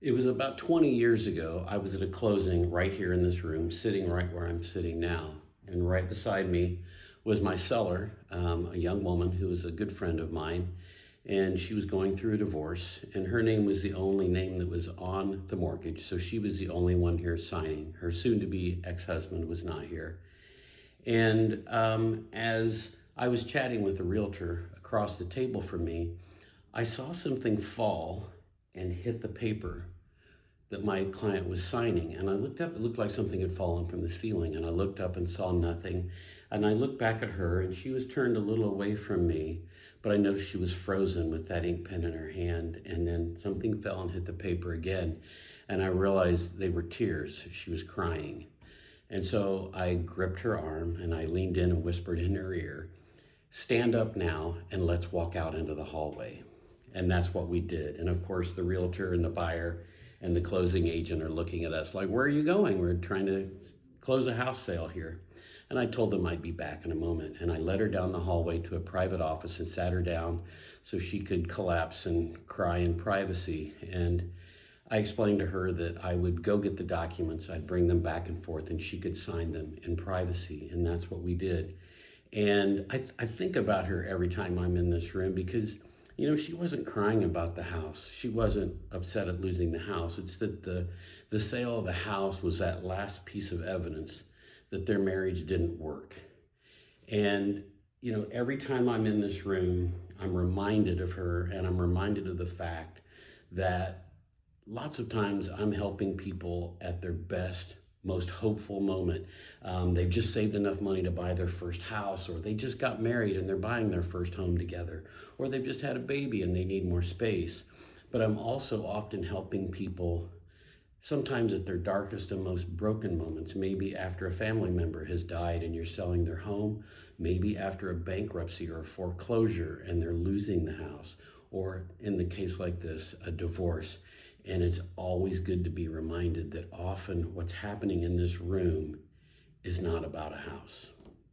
It was about 20 years ago. I was at a closing right here in this room, sitting right where I'm sitting now. And right beside me was my seller, a young woman who was a good friend of mine. And she was going through a divorce, and her name was the only name that was on the mortgage. So she was the only one here signing. Her soon to be ex husband was not here. And as I was chatting with the realtor across the table from me, I saw something fall and hit the paper that my client was signing. And I looked up, it looked like something had fallen from the ceiling. And I looked up and saw nothing. And I looked back at her, and she was turned a little away from me, but I noticed she was frozen with that ink pen in her hand. And then something fell and hit the paper again. And I realized they were tears. She was crying. And so I gripped her arm and I leaned in and whispered in her ear, "Stand up now and let's walk out into the hallway." And that's what we did. And of course, the realtor and the buyer and the closing agent are looking at us like, "Where are you going? We're trying to close a house sale here." And I told them I'd be back in a moment. And I led her down the hallway to a private office and sat her down so she could collapse and cry in privacy. And I explained to her that I would go get the documents, I'd bring them back and forth, and she could sign them in privacy. And that's what we did. And I think about her every time I'm in this room because, she wasn't crying about the house. She wasn't upset at losing the house. It's that the sale of the house was that last piece of evidence that their marriage didn't work. And, every time I'm in this room, I'm reminded of her, and I'm reminded of the fact that lots of times I'm helping people at their best, most hopeful moment. They've just saved enough money to buy their first house, or they just got married and they're buying their first home together, or they've just had a baby and they need more space. But I'm also often helping people sometimes at their darkest and most broken moments, maybe after a family member has died and you're selling their home, maybe after a bankruptcy or a foreclosure and they're losing the house, or in the case like this, a divorce. And it's always good to be reminded that often what's happening in this room is not about a house.